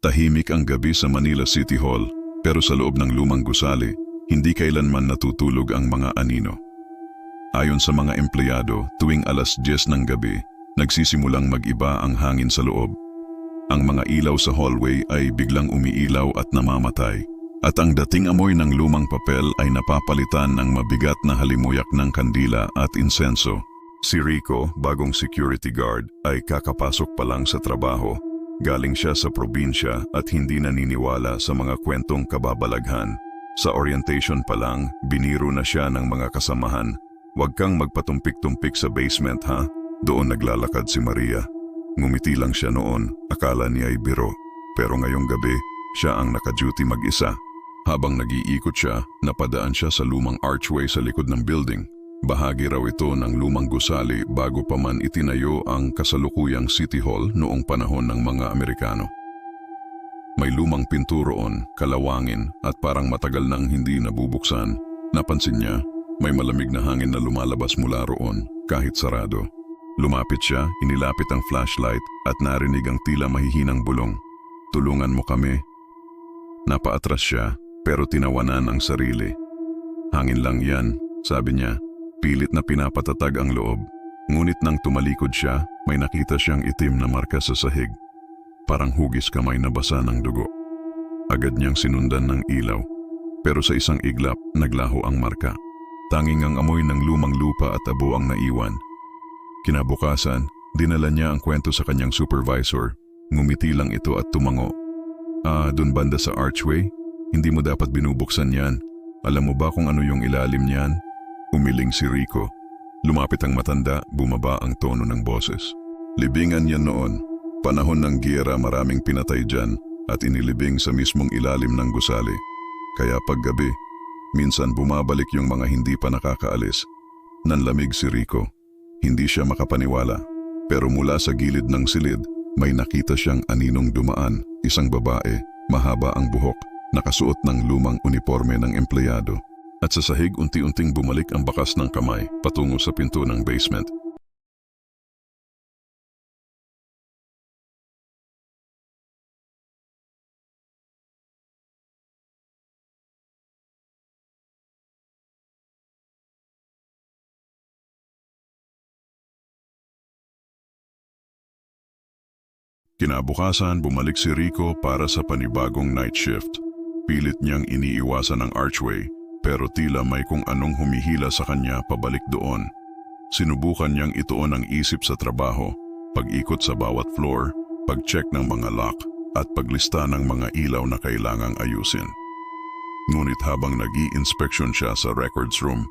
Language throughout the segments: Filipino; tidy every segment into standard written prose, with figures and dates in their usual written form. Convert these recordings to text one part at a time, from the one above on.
Tahimik ang gabi sa Manila City Hall, pero sa loob ng lumang gusali, hindi kailanman natutulog ang mga anino. Ayon sa mga empleyado, tuwing alas 10 ng gabi, nagsisimulang mag-iba ang hangin sa loob. Ang mga ilaw sa hallway ay biglang umiilaw at namamatay, at ang dating amoy ng lumang papel ay napapalitan ng mabigat na halimuyak ng kandila at insenso. Si Rico, bagong security guard, ay kakapasok pa lang sa trabaho. Galing siya sa probinsya at hindi naniniwala sa mga kwentong kababalaghan. Sa orientation pa lang, biniro na siya ng mga kasamahan. "Huwag kang magpatumpik-tumpik sa basement, ha?" Doon naglalakad si Maria. Ngumiti lang siya noon, akala niya ay biro. Pero ngayong gabi, siya ang naka-duty mag-isa. Habang nag-iikot siya, napadaan siya sa lumang archway sa likod ng building. Bahagi raw ito ng lumang gusali bago pa man itinayo ang kasalukuyang City Hall noong panahon ng mga Amerikano. May lumang pinto roon, kalawangin at parang matagal nang hindi nabubuksan. Napansin niya, may malamig na hangin na lumalabas mula roon kahit sarado. Lumapit siya, inilapit ang flashlight at narinig ang tila mahihinang bulong. "Tulungan mo kami." Napaatras siya pero tinawanan ang sarili. "Hangin lang yan," sabi niya. Pilit na pinapatatag ang loob. Ngunit nang tumalikod siya, may nakita siyang itim na marka sa sahig. Parang hugis kamay na basa ng dugo. Agad niyang sinundan ng ilaw. Pero sa isang iglap, naglaho ang marka. Tanging ang amoy ng lumang lupa at abo ang naiwan. Kinabukasan, dinala niya ang kwento sa kanyang supervisor. Ngumiti lang ito at tumango. Dun banda sa archway? Hindi mo dapat binubuksan yan. Alam mo ba kung ano yung ilalim niyan?" Umiling si Rico. Lumapit ang matanda, bumaba ang tono ng boses. "Libingan yan noon. Panahon ng giyera, maraming pinatay dyan at inilibing sa mismong ilalim ng gusali. Kaya paggabi, minsan bumabalik yung mga hindi pa nakakaalis." Nanlamig si Rico. Hindi siya makapaniwala. Pero mula sa gilid ng silid, may nakita siyang aninong dumaan, isang babae, mahaba ang buhok, nakasuot ng lumang uniforme ng empleyado. At sa sahig unti-unting bumalik ang bakas ng kamay patungo sa pinto ng basement. Kinabukasan, bumalik si Rico para sa panibagong night shift. Pilit niyang iniiwasan ang archway, pero tila may kung anong humihila sa kanya pabalik doon. Sinubukan niyang ituon ang isip sa trabaho, pag-ikot sa bawat floor, pag-check ng mga lock, at paglista ng mga ilaw na kailangang ayusin. Ngunit habang nag-i-inspection siya sa records room,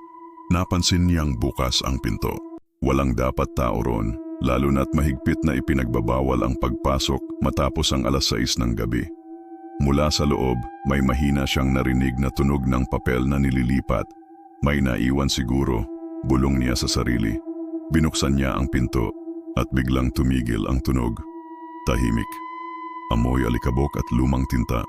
napansin niyang bukas ang pinto. Walang dapat tao ron, lalo na't mahigpit na ipinagbabawal ang pagpasok matapos ang alas 6 ng gabi. Mula sa loob, may mahina siyang narinig na tunog ng papel na nililipat. May naiwan siguro, bulong niya sa sarili. Binuksan niya ang pinto at biglang tumigil ang tunog. Tahimik. Amoy alikabok at lumang tinta.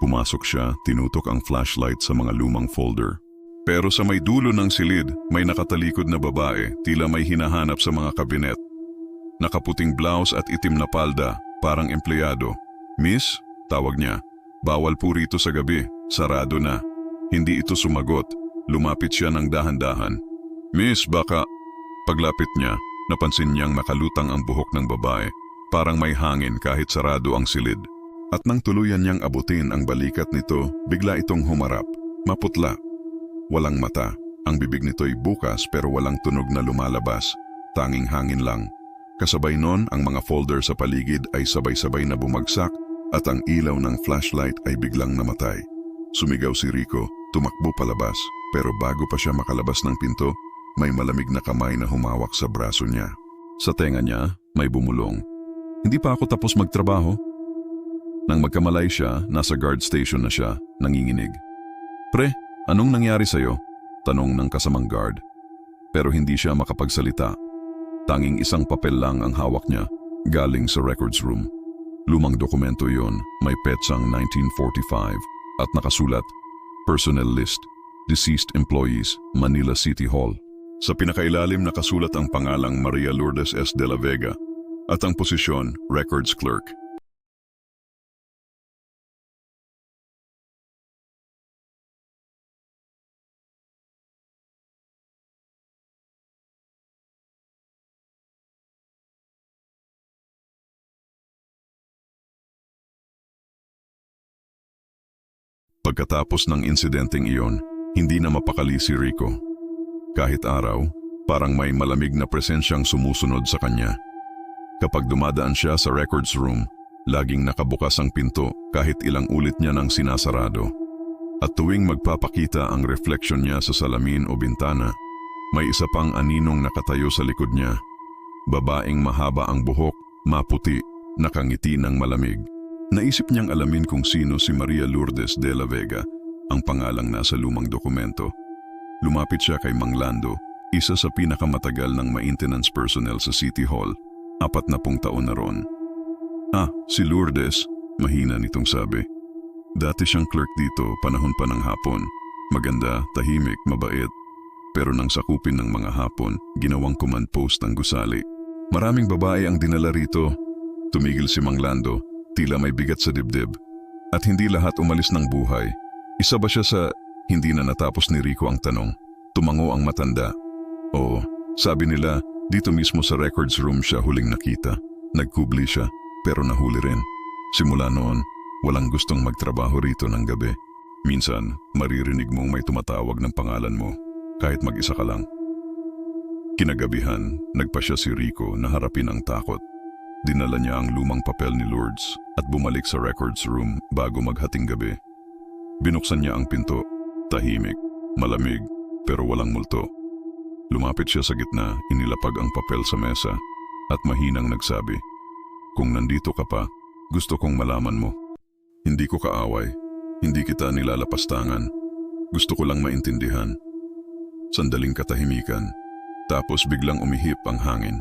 Pumasok siya, tinutok ang flashlight sa mga lumang folder. Pero sa may dulo ng silid, may nakatalikod na babae, tila may hinahanap sa mga kabinet. Nakaputing blouse at itim na palda, parang empleyado. "Miss?" tawag niya. "Bawal po rito sa gabi, sarado na." Hindi ito sumagot. Lumapit siya ng dahan-dahan. "Miss, baka..." Paglapit niya, napansin niyang nakalutang ang buhok ng babae. Parang may hangin kahit sarado ang silid. At nang tuluyan niyang abutin ang balikat nito, bigla itong humarap. Maputla. Walang mata. Ang bibig nito'y bukas pero walang tunog na lumalabas. Tanging hangin lang. Kasabay nun, ang mga folder sa paligid ay sabay-sabay na bumagsak at ang ilaw ng flashlight ay biglang namatay. Sumigaw si Rico, tumakbo palabas, pero bago pa siya makalabas ng pinto, may malamig na kamay na humawak sa braso niya. Sa tenga niya, may bumulong. "Hindi pa ako tapos magtrabaho." Nang magkamalay siya, nasa guard station na siya, nanginginig. "Pre, anong nangyari sa'yo?" tanong ng kasamang guard. Pero hindi siya makapagsalita. Tanging isang papel lang ang hawak niya, galing sa records room. Lumang dokumento yon, may petsang 1945 at nakasulat, "Personnel List, Deceased Employees, Manila City Hall." Sa pinakailalim nakasulat ang pangalang Maria Lourdes S. de la Vega at ang posisyon, Records Clerk. Pagkatapos ng insidenteng iyon, hindi na mapakali si Rico. Kahit araw, parang may malamig na presensyang sumusunod sa kanya. Kapag dumadaan siya sa records room, laging nakabukas ang pinto kahit ilang ulit niya nang sinasarado. At tuwing magpapakita ang refleksyon niya sa salamin o bintana, may isa pang aninong nakatayo sa likod niya. Babaeng mahaba ang buhok, maputi, nakangiti ng malamig. Naisip niyang alamin kung sino si Maria Lourdes de la Vega, ang pangalang nasa lumang dokumento. Lumapit siya kay Mang Lando, isa sa pinakamatagal ng maintenance personnel sa City Hall, 40 taon na ron. "Ah, si Lourdes," mahina nitong sabi. Dati siyang clerk dito, panahon pa ng hapon. Maganda, tahimik, mabait. Pero nang sakupin ng mga hapon, ginawang command post ng gusali. Maraming babae ang dinala rito. Tumigil si Mang Lando, tila may bigat sa dibdib. At hindi lahat umalis ng buhay. Isa ba siya sa... Hindi na natapos ni Rico ang tanong. Tumango ang matanda. Oo, sabi nila, dito mismo sa records room siya huling nakita. Nagkubli siya, pero nahuli rin. Simula noon, walang gustong magtrabaho rito ng gabi. Minsan, maririnig mong may tumatawag ng pangalan mo, kahit mag-isa ka lang. Kinagabihan, nagpa siya si Rico na harapin ang takot. Dinala niya ang lumang papel ni Lourdes at bumalik sa records room bago maghating gabi. Binuksan niya ang pinto. Tahimik, malamig, pero walang multo. Lumapit siya sa gitna, inilapag ang papel sa mesa at mahinang nagsabi, "Kung nandito ka pa, gusto kong malaman mo. Hindi ko kaaway, hindi kita nilalapastangan. Gusto ko lang maintindihan." Sandaling katahimikan, tapos biglang umihip ang hangin.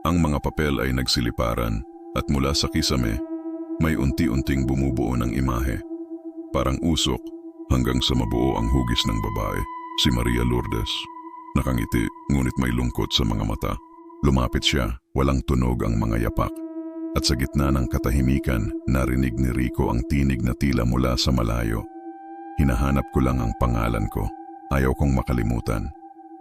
Ang mga papel ay nagsiliparan at mula sa kisame, may unti-unting bumubuo ng imahe. Parang usok hanggang sa mabuo ang hugis ng babae, si Maria Lourdes. Nakangiti, ngunit may lungkot sa mga mata. Lumapit siya, walang tunog ang mga yapak. At sa gitna ng katahimikan, narinig ni Rico ang tinig na tila mula sa malayo. "Hinahanap ko lang ang pangalan ko. Ayaw kong makalimutan."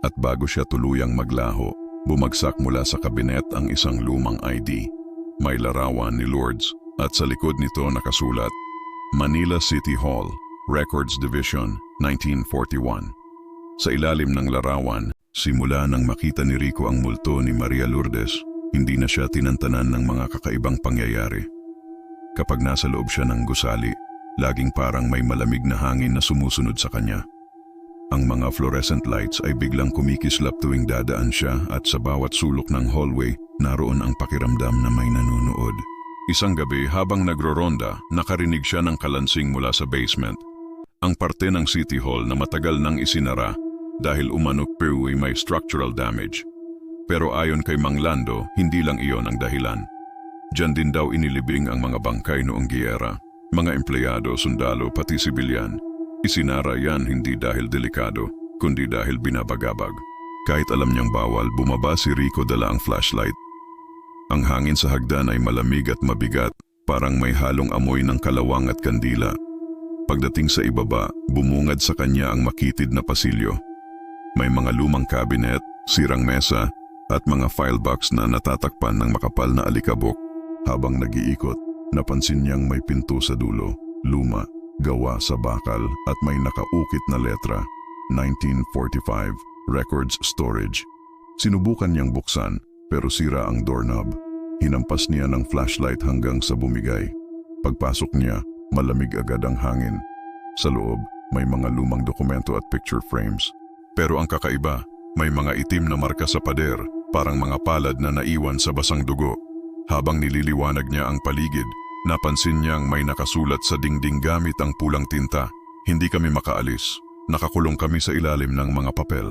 At bago siya tuluyang maglaho, bumagsak mula sa kabinet ang isang lumang ID. May larawan ni Lourdes at sa likod nito nakasulat, "Manila City Hall, Records Division, 1941. Sa ilalim ng larawan, simula nang makita ni Rico ang multo ni Maria Lourdes, hindi na siya tinantanan ng mga kakaibang pangyayari. Kapag nasa loob siya ng gusali, laging parang may malamig na hangin na sumusunod sa kanya. Ang mga fluorescent lights ay biglang kumikislap tuwing dadaan siya at sa bawat sulok ng hallway, naroon ang pakiramdam na may nanunood. Isang gabi habang nagroronda, nakarinig siya ng kalansing mula sa basement. Ang parte ng City Hall na matagal nang isinara dahil umano may structural damage. Pero ayon kay Mang Lando, hindi lang iyon ang dahilan. Diyan din daw inilibing ang mga bangkay noong giyera, mga empleyado, sundalo, pati sibilyan. Isinara yan hindi dahil delikado, kundi dahil binabagabag. Kahit alam niyang bawal, bumaba si Rico dala ang flashlight. Ang hangin sa hagdan ay malamig at mabigat, parang may halong amoy ng kalawang at kandila. Pagdating sa ibaba, bumungad sa kanya ang makitid na pasilyo. May mga lumang kabinet, sirang mesa, at mga file box na natatakpan ng makapal na alikabok. Habang nag-iikot, napansin niyang may pinto sa dulo, luma, gawa sa bakal at may nakaukit na letra, 1945, Records Storage. Sinubukan niyang buksan, pero sira ang doorknob. Hinampas niya ng flashlight hanggang sa bumigay. Pagpasok niya, malamig agad ang hangin. Sa loob, may mga lumang dokumento at picture frames. Pero ang kakaiba, may mga itim na marka sa pader, parang mga palad na naiwan sa basang dugo. Habang nililiwanag niya ang paligid, napansin niyang may nakasulat sa dingding gamit ang pulang tinta. "Hindi kami makaalis. Nakakulong kami sa ilalim ng mga papel."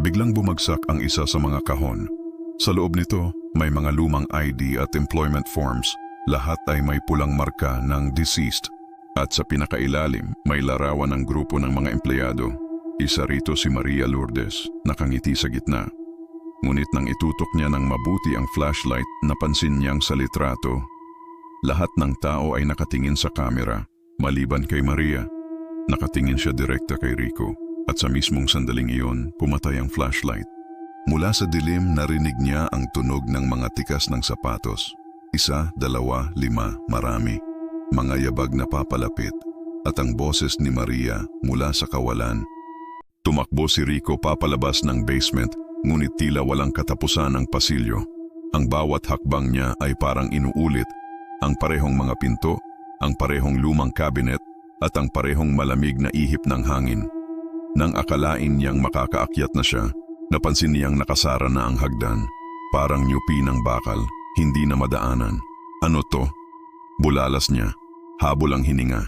Biglang bumagsak ang isa sa mga kahon. Sa loob nito, may mga lumang ID at employment forms. Lahat ay may pulang marka ng deceased. At sa pinakailalim, may larawan ng grupo ng mga empleyado. Isa rito si Maria Lourdes, nakangiti sa gitna. Ngunit nang itutok niya ng mabuti ang flashlight, napansin niyang sa litrato. Lahat ng tao ay nakatingin sa kamera, maliban kay Maria. Nakatingin siya direkta kay Rico, at sa mismong sandaling iyon, pumatay ang flashlight. Mula sa dilim, narinig niya ang tunog ng mga tikas ng sapatos. 1, 2, 5, marami. Mga yabag na papalapit. at ang boses ni Maria mula sa kawalan. Tumakbo si Rico papalabas ng basement, ngunit tila walang katapusan ang pasilyo. Ang bawat hakbang niya ay parang inuulit ang parehong mga pinto, ang parehong lumang cabinet at ang parehong malamig na ihip ng hangin. Nang akalain niyang makakaakyat na siya, napansin niyang nakasara na ang hagdan. Parang nyupi ng bakal, hindi na madaanan. Ano to? Bulalas niya. Habol ang hininga.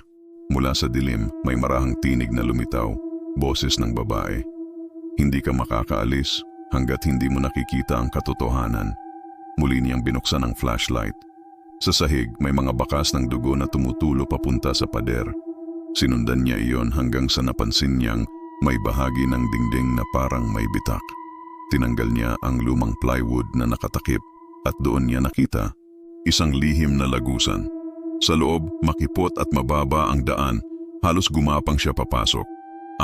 Mula sa dilim, may marahang tinig na lumitaw. Boses ng babae. Hindi ka makakaalis hanggat hindi mo nakikita ang katotohanan. Muli niyang binuksan ang flashlight. Sa sahig, may mga bakas ng dugo na tumutulo papunta sa pader. Sinundan niya iyon hanggang sa napansin niyang may bahagi ng dingding na parang may bitak. Tinanggal niya ang lumang plywood na nakatakip at doon niya nakita isang lihim na lagusan. Sa loob, makipot at mababa ang daan, halos gumapang siya papasok.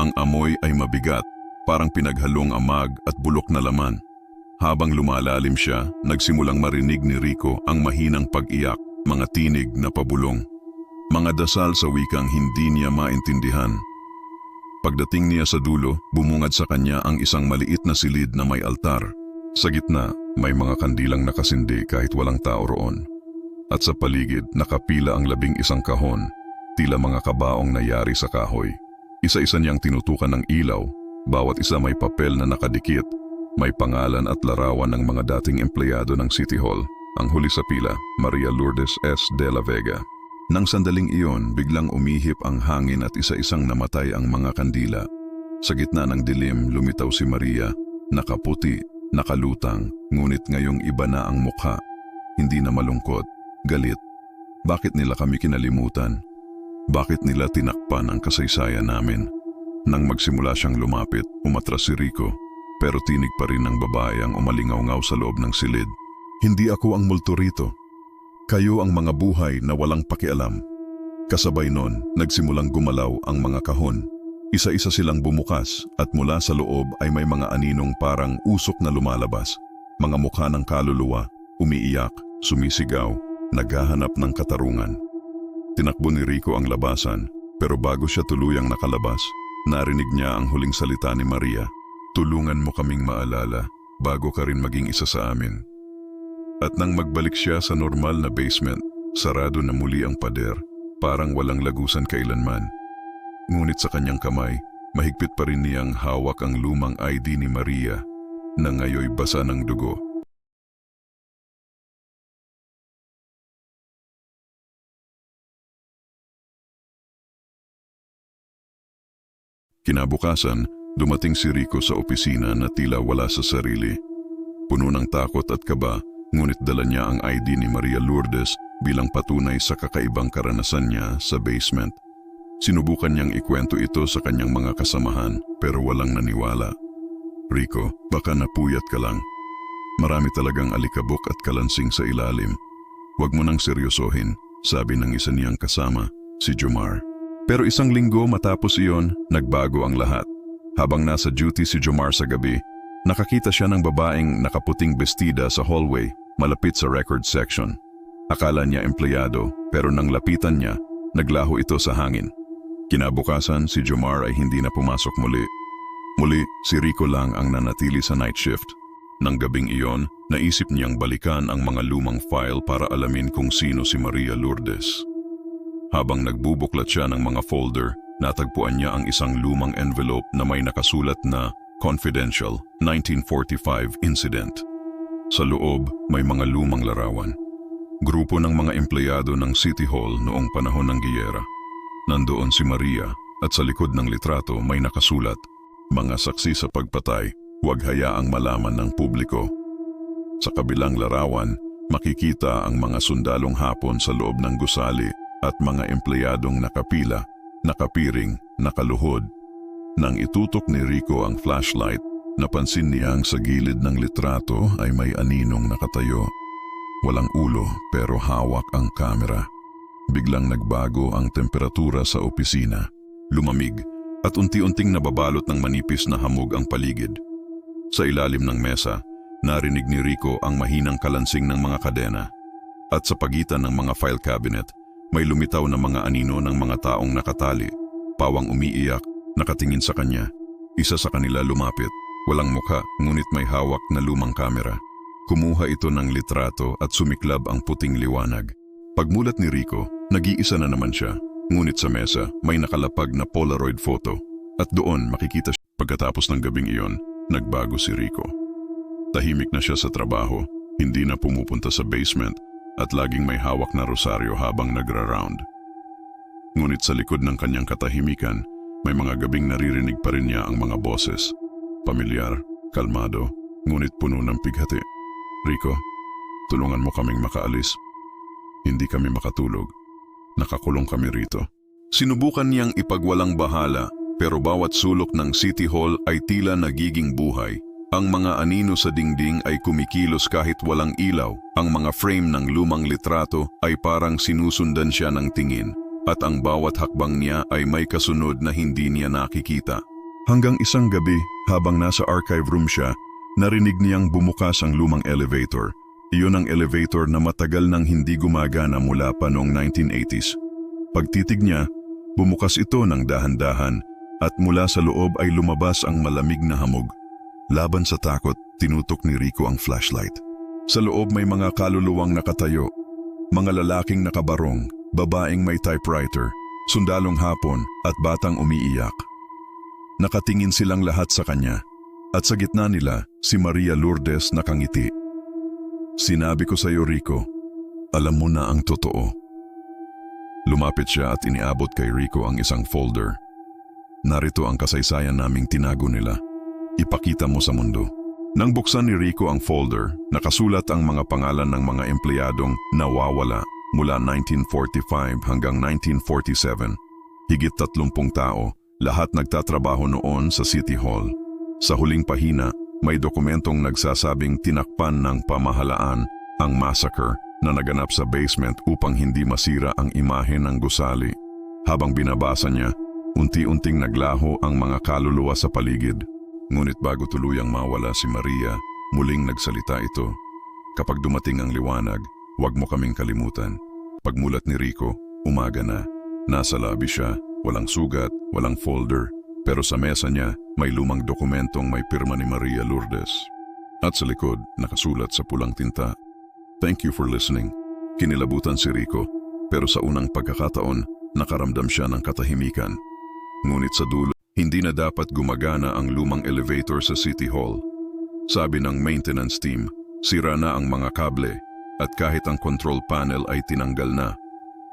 Ang amoy ay mabigat, parang pinaghalong amag at bulok na laman. Habang lumalalim siya, nagsimulang marinig ni Rico ang mahinang pag-iyak, mga tinig na pabulong. Mga dasal sa wikang hindi niya maintindihan. Pagdating niya sa dulo, bumungad sa kanya ang isang maliit na silid na may altar. Sa gitna, may mga kandilang nakasindi kahit walang tao roon. At sa paligid, nakapila ang 11 kahon, tila mga kabaong nayari sa kahoy. Isa-isa niyang tinutukan ng ilaw, bawat isa may papel na nakadikit, may pangalan at larawan ng mga dating empleyado ng City Hall. Ang huli sa pila, Maria Lourdes S. de la Vega. Nang sandaling iyon, biglang umihip ang hangin at isa-isang namatay ang mga kandila. Sa gitna ng dilim, lumitaw si Maria, nakaputi, nakalutang, ngunit ngayong iba na ang mukha. Hindi na malungkot, galit. Bakit nila kami kinalimutan? Bakit nila tinakpan ang kasaysayan namin? Nang magsimula siyang lumapit, umatras si Rico, pero tinig pa rin ng babae ang umalingaw-ngaw sa loob ng silid. Hindi ako ang multo rito. Kayo ang mga buhay na walang pakialam. Kasabay nun, nagsimulang gumalaw ang mga kahon. Isa-isa silang bumukas at mula sa loob ay may mga aninong parang usok na lumalabas. Mga mukha ng kaluluwa, umiiyak, sumisigaw, naghahanap ng katarungan. Tinakbo ni Rico ang labasan, pero bago siya tuluyang nakalabas, narinig niya ang huling salita ni Maria. Tulungan mo kaming maalala bago ka rin maging isa sa amin. At nang magbalik siya sa normal na basement, sarado na muli ang pader, parang walang lagusan kailanman. Ngunit sa kanyang kamay, mahigpit pa rin niyang hawak ang lumang ID ni Maria na ngayoy basa ng dugo. Kinabukasan, dumating si Rico sa opisina na tila wala sa sarili. Puno ng takot at kaba, ngunit dala niya ang ID ni Maria Lourdes bilang patunay sa kakaibang karanasan niya sa basement. Sinubukan niyang ikwento ito sa kanyang mga kasamahan pero walang naniwala. Rico, baka napuyat ka lang. Marami talagang alikabok at kalansing sa ilalim. Huwag mo nang seryosohin, sabi ng isa niyang kasama, si Jomar. Pero isang linggo matapos iyon, nagbago ang lahat. Habang nasa duty si Jomar sa gabi, nakakita siya ng babaeng nakaputing bestida sa hallway malapit sa record section. Akala niya empleyado pero nang lapitan niya, naglaho ito sa hangin. Kinabukasan, si Jomar ay hindi na pumasok muli. Muli, si Rico lang ang nanatili sa night shift. Nang gabing iyon, naisip niyang balikan ang mga lumang file para alamin kung sino si Maria Lourdes. Habang nagbubuklat siya ng mga folder, natagpuan niya ang isang lumang envelope na may nakasulat na Confidential 1945 Incident. Sa loob, may mga lumang larawan. Grupo ng mga empleyado ng City Hall noong panahon ng giyera. Nandoon si Maria at sa likod ng litrato may nakasulat, "Mga saksi sa pagpatay, huwag hayaang malaman ng publiko." Sa kabilang larawan, makikita ang mga sundalong Hapon sa loob ng gusali at mga empleyadong nakapila, nakapiring, nakaluhod. Nang itutok ni Rico ang flashlight, napansin niyang sa gilid ng litrato ay may aninong nakatayo. Walang ulo pero hawak ang kamera. Biglang nagbago ang temperatura sa opisina. Lumamig at unti-unting nababalot ng manipis na hamog ang paligid. Sa ilalim ng mesa, narinig ni Rico ang mahinang kalansing ng mga kadena. At sa pagitan ng mga file cabinet, May lumitaw na mga anino ng mga taong nakatali, pawang umiiyak, nakatingin sa kanya. Isa sa kanila lumapit, walang mukha ngunit may hawak na lumang kamera. Kumuha ito ng litrato at sumiklab ang puting liwanag. Pagmulat ni Rico, nag-iisa na naman siya, ngunit sa mesa may nakalapag na Polaroid photo. At doon makikita siya. Pagkatapos ng gabing iyon, nagbago si Rico. Tahimik na siya sa trabaho, hindi na pumupunta sa basement at laging may hawak na rosaryo habang nagra-round. Ngunit sa likod ng kanyang katahimikan, may mga gabing naririnig pa rin niya ang mga boses. Pamilyar, kalmado, ngunit puno ng pighati. Rico, tulungan mo kaming makaalis. Hindi kami makatulog. Nakakulong kami rito. Sinubukan niyang ipagwalang bahala, pero bawat sulok ng City Hall ay tila nagiging buhay. Ang mga anino sa dingding ay kumikilos kahit walang ilaw. Ang mga frame ng lumang litrato ay parang sinusundan siya ng tingin. At ang bawat hakbang niya ay may kasunod na hindi niya nakikita. Hanggang isang gabi, habang nasa archive room siya, narinig niyang bumukas ang lumang elevator. Iyon ang elevator na matagal nang hindi gumagana mula pa noong 1980s. Pagtitig niya, bumukas ito ng dahan-dahan at mula sa loob ay lumabas ang malamig na hamog. Laban sa takot, tinutok ni Rico ang flashlight. Sa loob may mga kaluluwang nakatayo, mga lalaking nakabarong, babaeng may typewriter, sundalong hapon at batang umiiyak. Nakatingin silang lahat sa kanya at sa gitna nila si Maria Lourdes nakangiti. Sinabi ko sa iyo, Rico, alam mo na ang totoo. Lumapit siya at iniabot kay Rico ang isang folder. Narito ang kasaysayan naming tinago nila. Ipakita mo sa mundo. Nang buksan ni Rico ang folder, nakasulat ang mga pangalan ng mga empleyadong nawawala mula 1945 hanggang 1947. Higit 30 tao, lahat nagtatrabaho noon sa City Hall. Sa huling pahina, may dokumentong nagsasabing tinakpan ng pamahalaan ang massacre na naganap sa basement upang hindi masira ang imahe ng gusali. Habang binabasa niya, unti-unting naglaho ang mga kaluluwa sa paligid. Ngunit bago tuluyang mawala si Maria, muling nagsalita ito. Kapag dumating ang liwanag, huwag mo kaming kalimutan. Pagmulat ni Rico, umaga na. Nasa lobby siya, walang sugat, walang folder. Pero sa mesa niya, may lumang dokumentong may pirma ni Maria Lourdes. At sa likod, nakasulat sa pulang tinta, "Thank you for listening." Kinilabutan si Rico, pero sa unang pagkakataon, nakaramdam siya ng katahimikan. Ngunit sa dulo, hindi na dapat gumagana ang lumang elevator sa City Hall. Sabi ng maintenance team, sira na ang mga kable at kahit ang control panel ay tinanggal na.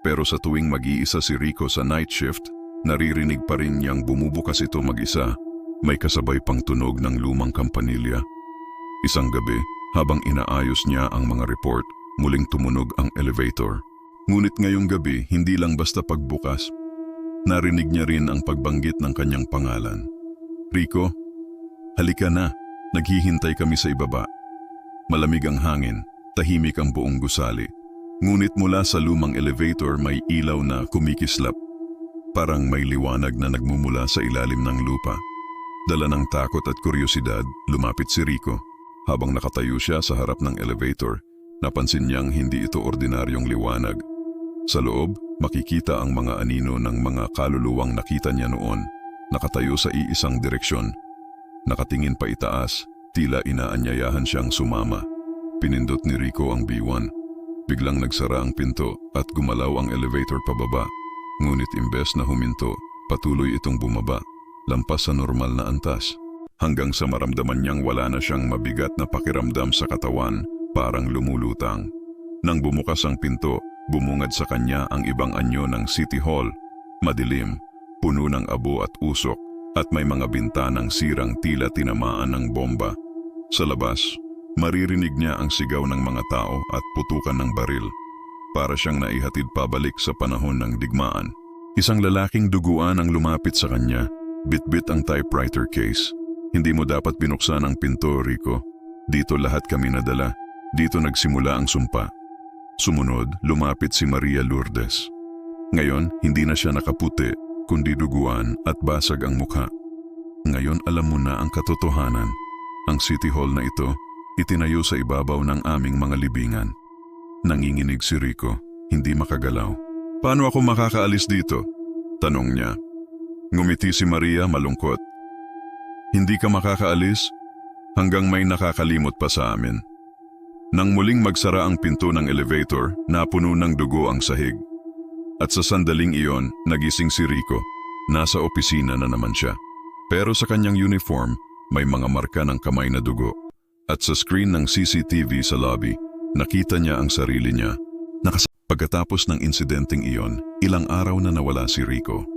Pero sa tuwing mag-iisa si Rico sa night shift, naririnig pa rin niyang bumubukas ito mag-isa. May kasabay pang tunog ng lumang kampanilya. Isang gabi, habang inaayos niya ang mga report, muling tumunog ang elevator. Ngunit ngayong gabi, hindi lang basta pagbukas. Narinig niya rin ang pagbanggit ng kanyang pangalan. "Rico, halika na. Naghihintay kami sa ibaba." Malamig ang hangin, tahimik ang buong gusali. Ngunit mula sa lumang elevator may ilaw na kumikislap. Parang may liwanag na nagmumula sa ilalim ng lupa. Dala ng takot at kuryosidad, lumapit si Rico. Habang nakatayo siya sa harap ng elevator, napansin niyang hindi ito ordinaryong liwanag. Sa loob, makikita ang mga anino ng mga kaluluwang nakita niya noon, nakatayo sa iisang direksyon. Nakatingin pa itaas, tila inaanyayahan siyang sumama. Pinindot ni Rico ang B1. Biglang nagsara ang pinto at gumalaw ang elevator pababa. Ngunit imbes na huminto, patuloy itong bumaba, lampas sa normal na antas. Hanggang sa maramdaman niyang wala na siyang mabigat na pakiramdam sa katawan, parang lumulutang. Nang bumukas ang pinto, bumungad sa kanya ang ibang anyo ng City Hall. Madilim, puno ng abo at usok, at may mga bintanang sirang tila tinamaan ng bomba. Sa labas, maririnig niya ang sigaw ng mga tao at putukan ng baril. Para siyang naihatid pabalik sa panahon ng digmaan. Isang lalaking duguan ang lumapit sa kanya, bit-bit ang typewriter case. "Hindi mo dapat binuksan ang pinto, Rico. Dito lahat kami nadala. Dito nagsimula ang sumpa." Sumunod, lumapit si Maria Lourdes. Ngayon, hindi na siya nakaputi, kundi duguan at basag ang mukha. "Ngayon alam mo na ang katotohanan. Ang City Hall na ito, itinayo sa ibabaw ng aming mga libingan." Nanginginig si Rico, hindi makagalaw. Paano ako makakaalis dito? Tanong niya. Ngumiti si Maria malungkot. Hindi ka makakaalis hanggang may nakakalimot pa sa amin. Nang muling magsara ang pinto ng elevator, napuno ng dugo ang sahig. At sa sandaling iyon, nagising si Rico. Nasa opisina na naman siya. Pero sa kanyang uniform, may mga marka ng kamay na dugo. At sa screen ng CCTV sa lobby, nakita niya ang sarili niya. Pagkatapos ng insidenteng iyon, ilang araw na nawala si Rico.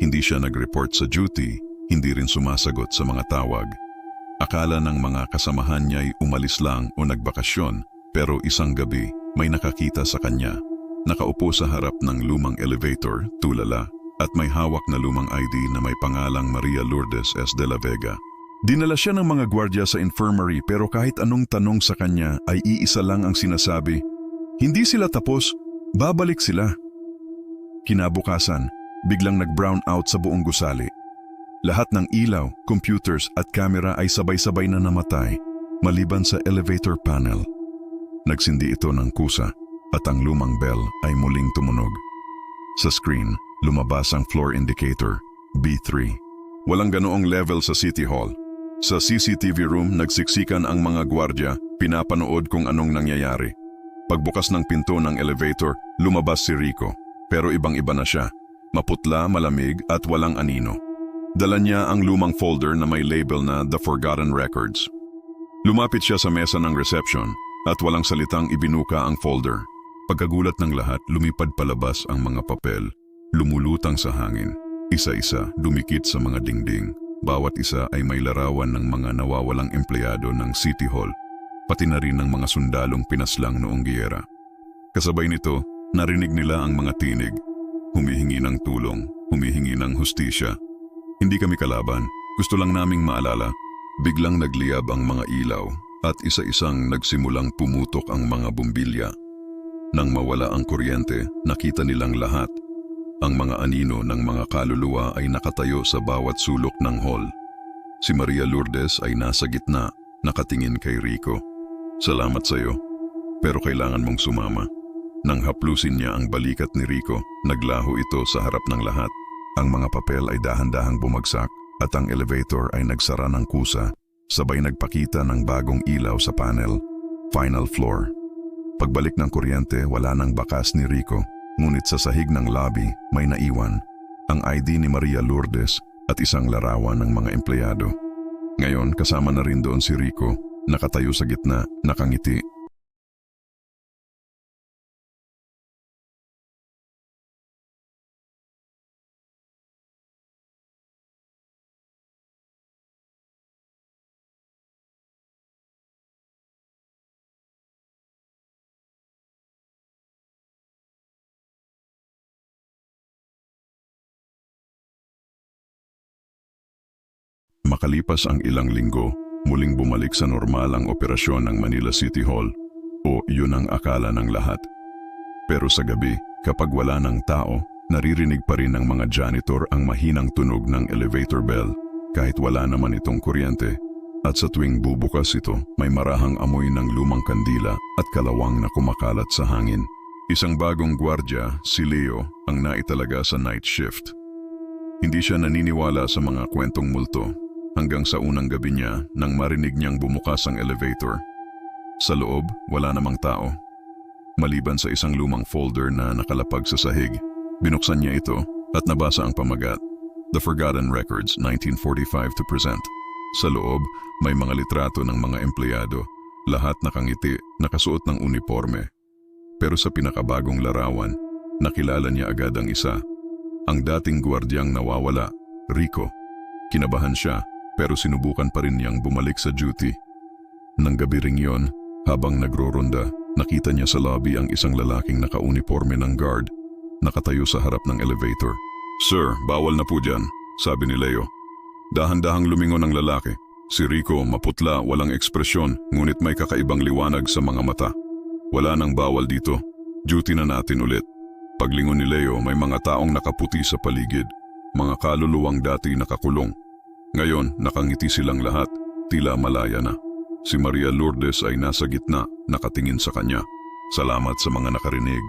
Hindi siya nag-report sa duty, hindi rin sumasagot sa mga tawag. Akala ng mga kasamahan niya'y umalis lang o nagbakasyon, pero isang gabi may nakakita sa kanya. Nakaupo sa harap ng lumang elevator, tulala, at may hawak na lumang ID na may pangalang Maria Lourdes S. de la Vega. Dinala siya ng mga gwardya sa infirmary pero kahit anong tanong sa kanya ay iisa lang ang sinasabi, hindi sila tapos, babalik sila. Kinabukasan, biglang nag-brown out sa buong gusali. Lahat ng ilaw, computers at camera ay sabay-sabay na namatay, maliban sa elevator panel. Nagsindi ito ng kusa at ang lumang bell ay muling tumunog. Sa screen, lumabas ang floor indicator, B3. Walang ganoong level sa City Hall. Sa CCTV room, nagsiksikan ang mga gwardya, pinapanood kung anong nangyayari. Pagbukas ng pinto ng elevator, lumabas si Rico. Pero ibang-iba na siya, maputla, malamig at walang anino. Dala niya ang lumang folder na may label na The Forgotten Records. Lumapit siya sa mesa ng reception at walang salitang ibinuka ang folder. Pagkagulat ng lahat, lumipad palabas ang mga papel, lumulutang sa hangin. Isa-isa, dumikit sa mga dingding. Bawat isa ay may larawan ng mga nawawalang empleyado ng City Hall, pati na rin ng mga sundalong pinaslang noong giyera. Kasabay nito, narinig nila ang mga tinig, humihingi ng tulong, humihingi ng hustisya. Hindi kami kalaban, gusto lang naming maalala. Biglang nagliyab ang mga ilaw at isa-isang nagsimulang pumutok ang mga bumbilya. Nang mawala ang kuryente, nakita nilang lahat. Ang mga anino ng mga kaluluwa ay nakatayo sa bawat sulok ng hall. Si Maria Lourdes ay nasa gitna, nakatingin kay Rico. Salamat sa iyo, pero kailangan mong sumama. Nang haplusin niya ang balikat ni Rico, naglaho ito sa harap ng lahat. Ang mga papel ay dahan-dahang bumagsak at ang elevator ay nagsara ng kusa, sabay nagpakita ng bagong ilaw sa panel, final floor. Pagbalik ng kuryente, wala nang bakas ni Rico, ngunit sa sahig ng lobby may naiwan, ang ID ni Maria Lourdes at isang larawan ng mga empleyado. Ngayon kasama na rin doon si Rico, nakatayo sa gitna, nakangiti. Makalipas ang ilang linggo, muling bumalik sa normal ang operasyon ng Manila City Hall, o yun ang akala ng lahat. Pero sa gabi, kapag wala ng tao, naririnig pa rin ng mga janitor ang mahinang tunog ng elevator bell, kahit wala naman itong kuryente. At sa tuwing bubukas ito, may marahang amoy ng lumang kandila at kalawang na kumakalat sa hangin. Isang bagong gwardya, si Leo, ang naitalaga sa night shift. Hindi siya naniniwala sa mga kwentong multo, hanggang sa unang gabi niya nang marinig niyang bumukas ang elevator. Sa loob, wala namang tao. Maliban sa isang lumang folder na nakalapag sa sahig, binuksan niya ito at nabasa ang pamagat, The Forgotten Records, 1945 to present. Sa loob, may mga litrato ng mga empleyado, lahat nakangiti, nakasuot ng uniforme. Pero sa pinakabagong larawan, nakilala niya agad ang isa, ang dating gwardyang nawawala, Rico. Kinabahan siya, pero sinubukan pa rin niyang bumalik sa duty. Nang gabi ring yon, habang nagro-ronda, nakita niya sa lobby ang isang lalaking naka-uniforme ng guard, nakatayo sa harap ng elevator. Sir, bawal na po dyan, sabi ni Leo. Dahan-dahang lumingon ang lalaki. Si Rico, maputla, walang ekspresyon, ngunit may kakaibang liwanag sa mga mata. Wala nang bawal dito. Duty na natin ulit. Paglingon ni Leo, may mga taong nakaputi sa paligid, mga kaluluwang dati nakakulong. Ngayon, nakangiti silang lahat, tila malaya na. Si Maria Lourdes ay nasa gitna, nakatingin sa kanya. Salamat sa mga nakarinig.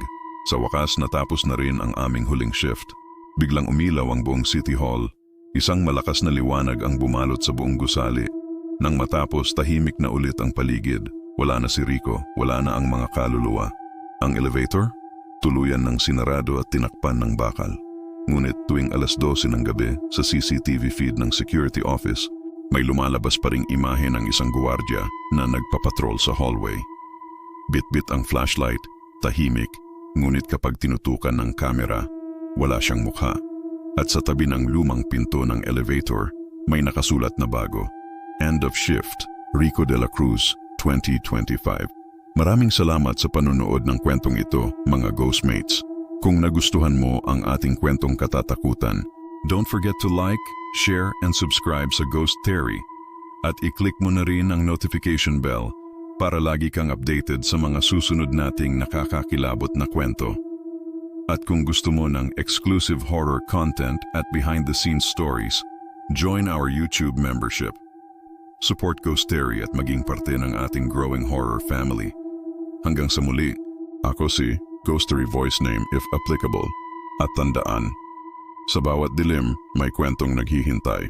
Sa wakas natapos na rin ang aming huling shift. Biglang umilaw ang buong City Hall. Isang malakas na liwanag ang bumalot sa buong gusali. Nang matapos, tahimik na ulit ang paligid. Wala na si Rico, wala na ang mga kaluluwa. Ang elevator? Tuluyan ng sinarado at tinakpan ng bakal. Ngunit tuwing alas 12 ng gabi sa CCTV feed ng security office, may lumalabas pa ring imahe ng isang guwardiya na nagpapatrol sa hallway. Bit-bit ang flashlight, tahimik, ngunit kapag tinutukan ng kamera, wala siyang mukha. At sa tabi ng lumang pinto ng elevator, may nakasulat na bago. End of shift, Rico de la Cruz, 2025. Maraming salamat sa panunood ng kwentong ito, mga Ghostmates. Kung nagustuhan mo ang ating kwentong katatakutan, don't forget to like, share, and subscribe sa Ghost Theory. At i-click mo na rin ang notification bell para lagi kang updated sa mga susunod nating nakakakilabot na kwento. At kung gusto mo ng exclusive horror content at behind-the-scenes stories, join our YouTube membership. Support Ghost Theory at maging parte ng ating growing horror family. Hanggang sa muli, ako si Ghost Theory voice name if applicable. At tandaan, sa bawat dilim may kwentong naghihintay.